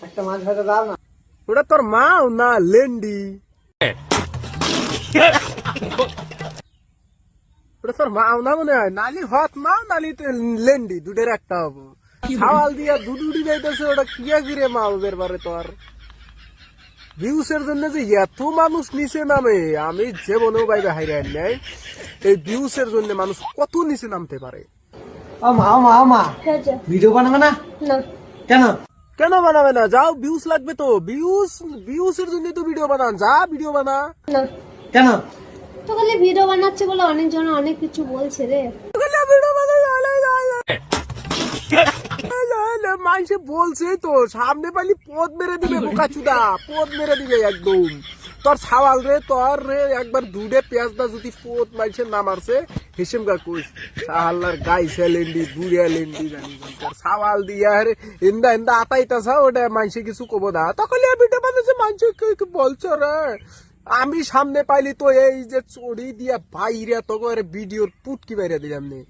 একটা মাছ ভাজা দাও না। ওটা তোর মাও না লেন্ডি, ওটা তোর মাও না মনে হয়, নালি হত মা নালি লেন্ডি, দুটের একটা হবো। ছাওয়াল দিয়া দুদুডি যাইতেছে, ওটা কিয়া গিরে মা ওদের বারে তোর ভিউসের জন্য যে এত মানুষ নিচে নামে, আমি জীবনেও বাইরে হাইরে নাই এই ভিউসের জন্য মানুষ কত নিচে নামতে পারে। ভিডিও বানাবে না কেন? কেন বানাবে না? যাও, ভিউস লাগবে তো, ভিউসের জন্য তো ভিডিও বানান, যা ভিডিও বানা। কেন? তো খালি ভিডিও বানাচ্ছে বলে অনেকজন অনেক কিছু বলছে রে। মানুষে বলছে তো, সামনে পালি পদ মেরে দিবে, বোকাচুদা পদ মেরে দিবে একদম। তোর ছাওয়াল রে, তোর রে একবার দুধে পেঁয়াজ দা যদি পদ মানুষের নাম আসছে হিসেম গা কইস সাহাল্লার গাইছে লেন্ডি বুড়িয়া লেন্ডি জানি তোর ছাওয়াল দিয়া রে ইন্দা ইন্দা আতাইতাছা, ওটা মানুষে কিছু কব না। তখন ভিডিও বানাচ্ছে মানুষে বলছো রে। আমি সামনে পাইলি তো এই যে চড়ি দিয়া বাইরে তোকে ভিডিওর পুটকি বাইরে দিলাম নে।